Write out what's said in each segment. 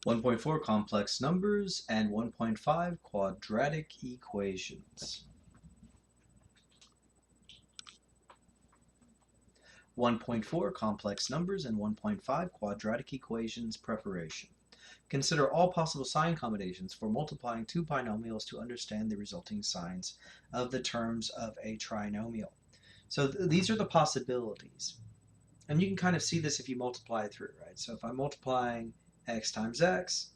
1.4 complex numbers and 1.5 quadratic equations. 1.4 complex numbers and 1.5 quadratic equations preparation. Consider all possible sign combinations for multiplying two binomials to understand the resulting signs of the terms of a trinomial. So these are the possibilities. And you can kind of see this if you multiply it through, right? So if I'm multiplying x times x,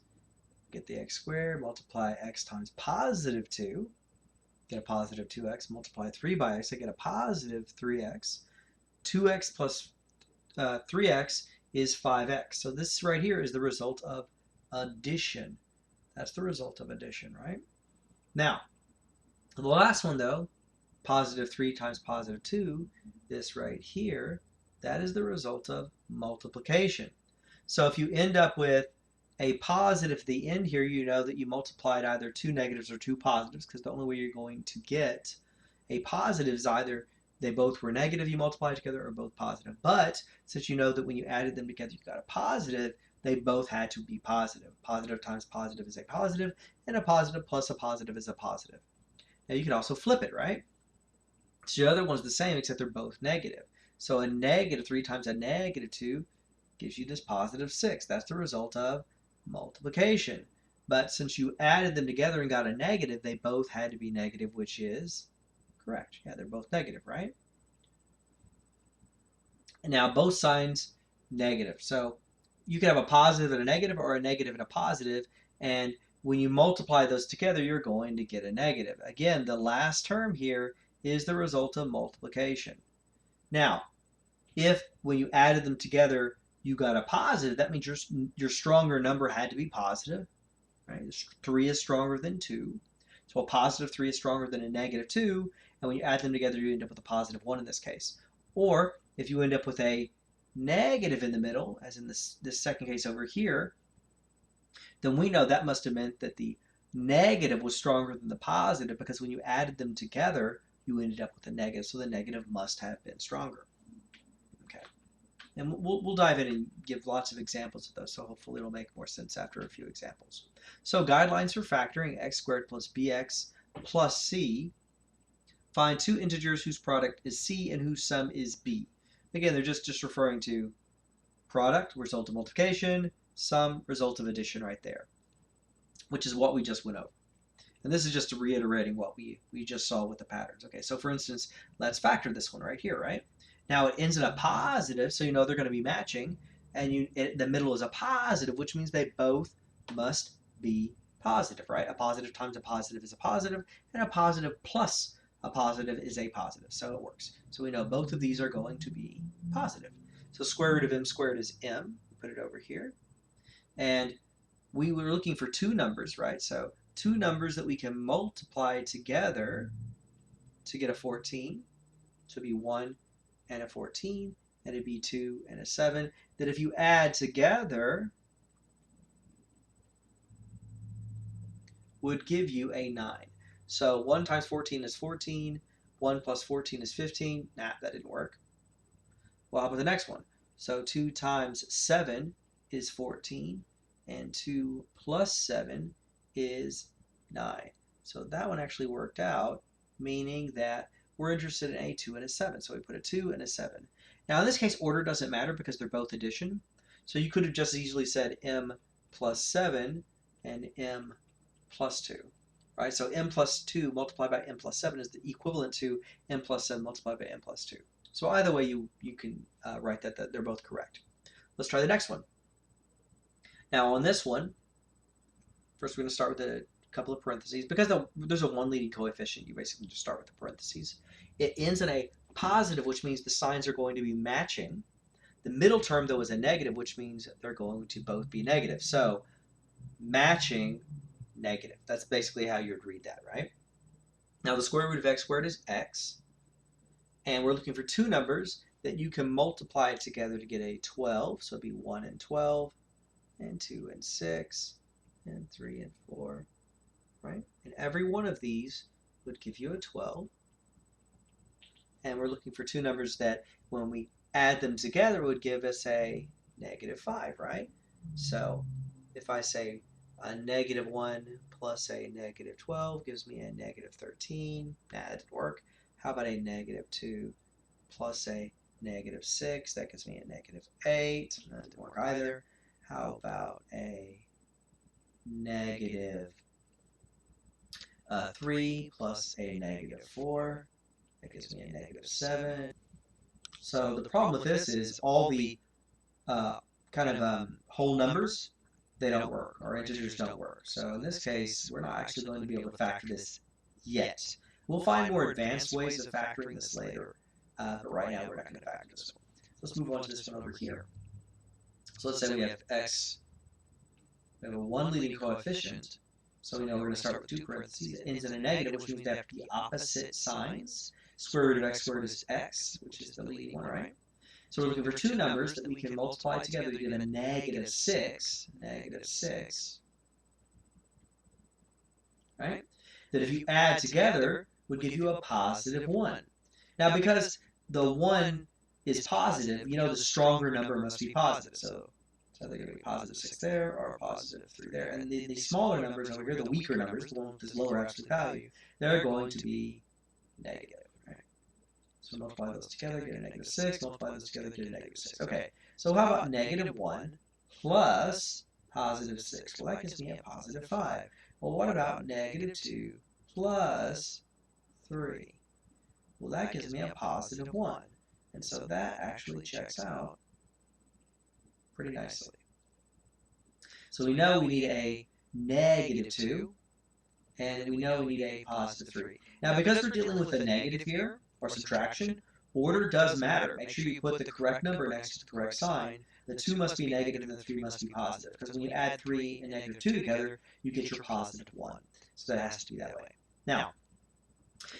get the x squared, multiply x times positive 2, get a positive 2x, multiply 3 by x, I get a positive 3x. 2x plus 3x is 5x. So this right here is the result of addition. That's the result of addition, right? Now, the last one though, positive 3 times positive 2, this right here, that is the result of multiplication. So if you end up with a positive at the end here, you know that you multiplied either two negatives or two positives, because the only way you're going to get a positive is either they both were negative, you multiply together, or both positive. But since you know that when you added them together, you got a positive, they both had to be positive. Positive times positive is a positive, and a positive plus a positive is a positive. Now you can also flip it, right? So the other one's the same, except they're both negative. So a negative 3 times a negative 2 gives you this positive 6. That's the result of multiplication. But since you added them together and got a negative, they both had to be negative, which is correct. Yeah, they're both negative, right? And now both signs negative. So you can have a positive and a negative, or a negative and a positive, and when you multiply those together, you're going to get a negative. Again, the last term here is the result of multiplication. Now, if when you added them together, you got a positive, that means your stronger number had to be positive, right? 3 is stronger than 2. So a positive 3 is stronger than a negative 2, and when you add them together, you end up with a positive 1 in this case. Or if you end up with a negative in the middle, as in this second case over here, then we know that must have meant that the negative was stronger than the positive, because when you added them together, you ended up with a negative, so the negative must have been stronger. Okay. And we'll dive in and give lots of examples of those, so hopefully it'll make more sense after a few examples. So guidelines for factoring: x squared plus bx plus c. Find two integers whose product is c and whose sum is b. Again, they're just referring to product, result of multiplication, sum, result of addition right there, which is what we just went over. And this is just reiterating what we just saw with the patterns. Okay, so for instance, let's factor this one right here, right? Now it ends in a positive, so you know they're going to be matching, and the middle is a positive, which means they both must be positive, right? A positive times a positive is a positive, and a positive plus a positive is a positive, so it works. So we know both of these are going to be positive. So square root of m squared is m. Put it over here. And we were looking for two numbers, right? So two numbers that we can multiply together to get a 14. So it'd be 1 and a 14, and it'd be 2 and a 7, that if you add together would give you a 9. So 1 times 14 is 14, 1 plus 14 is 15. Nah, that didn't work. Well, how about the next one? So 2 times 7 is 14, and 2 plus 7 is 9. So that one actually worked out, meaning that we're interested in a 2 and a 7. So we put a 2 and a 7. Now in this case, order doesn't matter because they're both addition. So you could have just easily said m plus 7 and m plus 2. Right? So m plus 2 multiplied by m plus 7 is the equivalent to m plus 7 multiplied by m plus 2. So either way, you can write that they're both correct. Let's try the next one. Now on this one, first we're going to start with a couple of parentheses. Because there's a one leading coefficient, you basically just start with the parentheses. It ends in a positive, which means the signs are going to be matching. The middle term, though, is a negative, which means they're going to both be negative. So matching negative. That's basically how you would read that, right? Now the square root of x squared is x. And we're looking for two numbers that you can multiply together to get a 12. So it'd be 1 and 12, and 2 and 6, and 3 and 4, right? And every one of these would give you a 12. And we're looking for two numbers that when we add them together would give us a -5, right? So if I say a -1 plus a -12 gives me a -13. Nah, that didn't work. How about a -2 plus a -6? That gives me a -8. That didn't work either. How about a -3 plus a -4? That gives me a -7. So the problem with this is all the uh, kind of whole numbers, they don't work, or integers don't work. So in this case, we're not actually going to be able to factor this yet. We'll find more advanced ways of factoring this later, but right now we're not going to factor this one. Let's move on to this one over here. So let's say we have x, we have a 1 leading coefficient, so we know we're going to start with 2 parentheses. It ends in a negative, which means they have to be opposite signs. Square root of x squared is x, which is the leading one, right? So we're looking for two numbers that we can multiply together to give a -6, right? That if you add together would give you a +1. Now because the 1 is positive, you know the stronger number must be positive. So they're going to be +6 there or +3 there. And the smaller numbers over here, the weaker numbers, the one with this lower absolute value, they're going to be negative. So multiply those together, get a -6. Multiply those together, get a -6. Okay, so how about -1 plus +6? Well, that gives me a +5. Well, what about -2 plus 3? Well, that gives me a +1. And so that actually checks out pretty nicely. So we know we need a -2, and we know we need a +3. Now, because we're dealing with a negative here, or subtraction, order does matter. Make sure you put the correct number next to the correct sign. The 2 must be negative and the 3 must be positive. Because when you add 3 and -2 together, you get your +1. So that has to be that way. Now,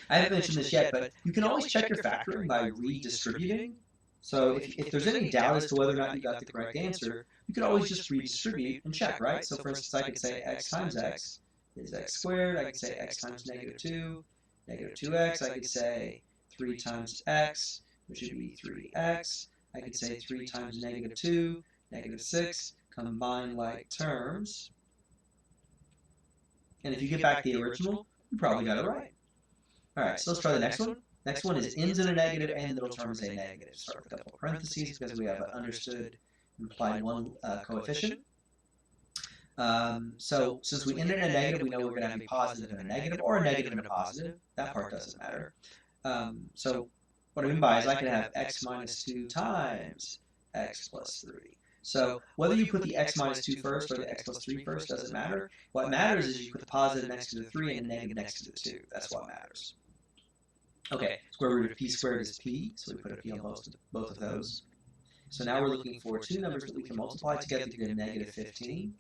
I haven't mentioned this yet, but you can always check your factoring by redistributing. So if there's any doubt as to whether or not you got the correct answer, you could always just redistribute and check, right? So for instance, I could say x times x is x squared. I could say x times -2, -2x. I could say 3 times x, which would be 3x. I could say 3 times -2, -6, combine like terms. And if you get back the original, you probably got it right. All right, so let's try the next one. Next one is ends in a negative and the middle term is a negative. Start with a couple of parentheses because we have an understood implied one coefficient. So since we end in a negative, we know we're going to have a positive and a negative, or a negative and a positive. That part doesn't matter. So what I mean by is I can have x minus 2 times x plus 3. So whether you put the x minus 2 first or the x plus 3 first doesn't matter. What matters is you put the positive next to the 3 and the negative next to the 2. That's what matters. Okay, square root of p squared is p, so we put a p on both of those. So now we're looking for two numbers that we can multiply together to get a -15.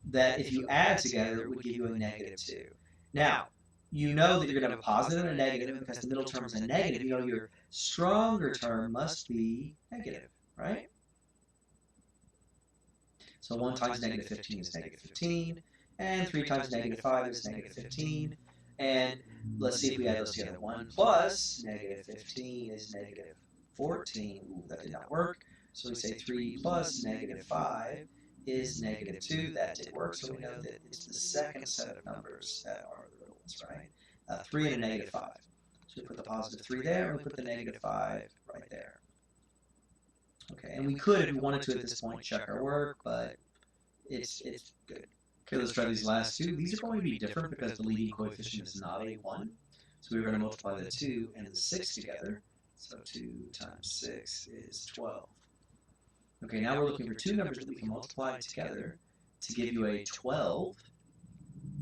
That if you add together would give you a -2. Now, you know that you're going to have a positive and a negative because the middle term is a negative. You know your stronger term must be negative, right? So 1 times -15 is -15, and 3 times -5 is -15. And let's see if we add those together. 1 plus -15 is -14. Ooh, that did not work. So we say 3 plus -5 is -2. That did work. So we know that it's the second set of numbers that are the real ones, right? 3 and a -5. So we put the positive 3 there, and we put the -5 right there. Okay, and we could, if we wanted to at this point, check our work, but it's good. Okay, let's try these last two. These are going to be different because the leading coefficient is not a 1. So we're going to multiply the 2 and the 6 together. So 2 times 6 is 12. Okay, now we're looking for two numbers that we can multiply together to give you a 12.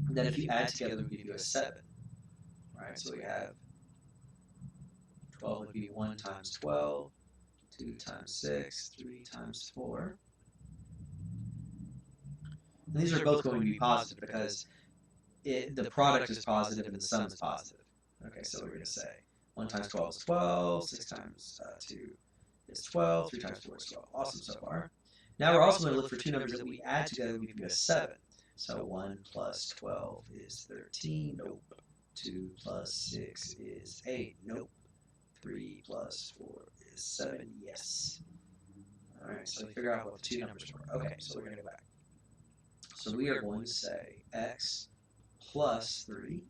And then if you add together, we give you a 7. All right, so we have 12 would be 1 times 12, 2 times 6, 3 times 4. And these are both going to be positive because the product is positive and the sum is positive. Okay, so we're going to say 1 times 12 is 12, 6 times 2 is 12, 3 times 4 is 12. Awesome so far. Now we're also going to look for two numbers that we add together, we give you a 7. So 1 plus 12 is 13. Nope. 2 plus 6 is 8. Nope. 3 plus 4 is 7. Yes. All right, so we figure out what the two numbers were. Okay, so we're going to go back. So we are going to say x plus 3.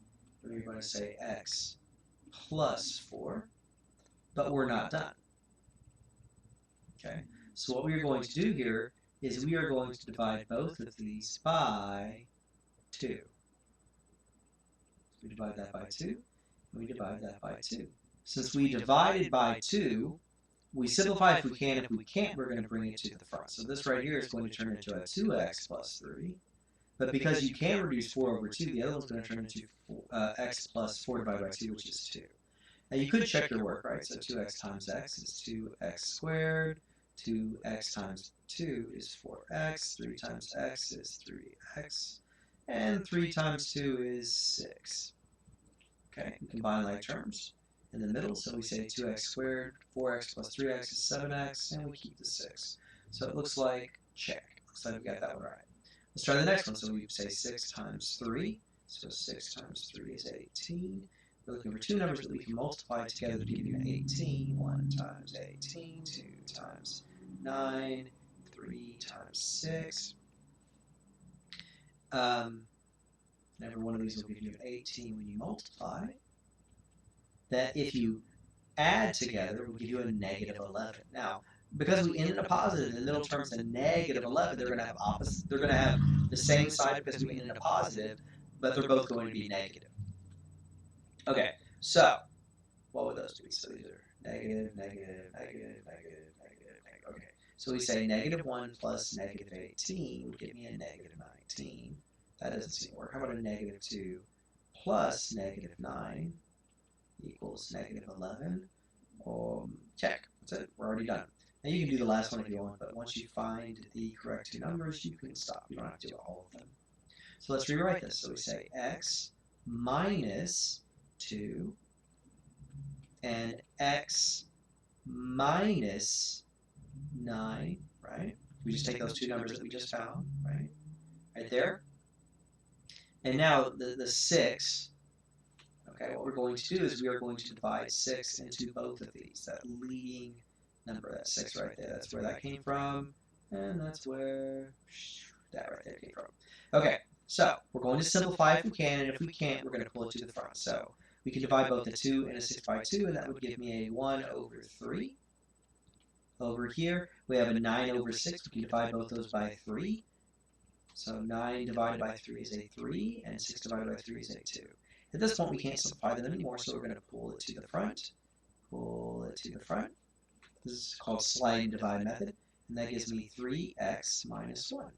We're going to say x plus 4, but we're not done. Okay, so what we are going to do here is we are going to divide both of these by 2. We divide that by 2, and we divide that by 2. Since we divided by 2, we simplify if we can. If we can't, we're going to bring it to the front. So this right here is going to turn into a 2x plus 3. But because you can reduce 4 over 2, the other one's going to turn into x plus 4 divided by 2, which is 2. Now you could check your work, right? So 2x times x is 2x squared. 2x times 2 is 4x. 3 times x is 3x. And 3 times 2 is 6. Okay, we combine like terms in the middle. So we say 2x squared, 4x plus 3x is 7x, and we keep the 6. So it looks like check. Looks like we got that one right. Let's try the next one. So we say 6 times 3. So 6 times 3 is 18. We're looking for two numbers that we can multiply together to give you an 18. 1 times 18, 2 times 9, 3 times 6. Every one of these will give you an 18 when you multiply. That if you add together will give you a negative 11. Now, because we ended a positive, in the middle terms a negative 11, they're going to have opposite. They're going to have the same side because we ended a positive, but they're both going to be negative. Okay, so what would those be? So these are negative, negative, negative, negative, negative, negative. Okay, so we say negative 1 plus negative 18 would give me a negative 19. That doesn't seem to work. How about a negative 2 plus negative 9 equals negative 11? Check. That's it. We're already done. Now you can do the last one if you want, but once you find the correct two numbers, you can stop. You don't have to do all of them. So let's rewrite this. So we say x minus 2 and x minus 9, right? We just take those two numbers that we just found, right? Right there. And now the 6, okay, what we're going to do is we are going to divide 6 into both of these. That leading number, that 6 right there, that's where that came from. And that's where that right there came from. Okay, so we're going to simplify if we can, and if we can't, we're going to pull it to the front. So we can divide both a 2 and a 6 by 2, and that would give me a 1 over 3. Over here, we have a 9 over 6. We can divide both those by 3. So 9 divided by 3 is a 3, and 6 divided by 3 is a 2. At this point, we can't simplify them anymore, so we're going to pull it to the front. Pull it to the front. This is called slide and divide method, and that gives me 3x minus 1.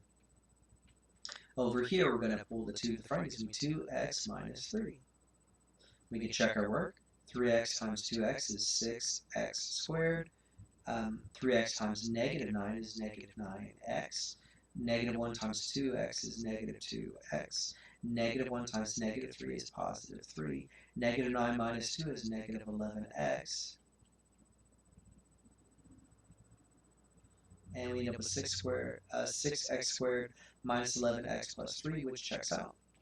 Over here, we're going to pull the 2 to the front. It gives me 2x minus 3. We can check our work. 3x times 2x is 6x squared. 3x times negative 9 is negative 9x. Negative 1 times 2x is negative 2x. Negative 1 times negative 3 is positive 3. Negative 9 minus 2 is negative 11x. And we end up with 6x squared minus 11x plus 3, which checks out.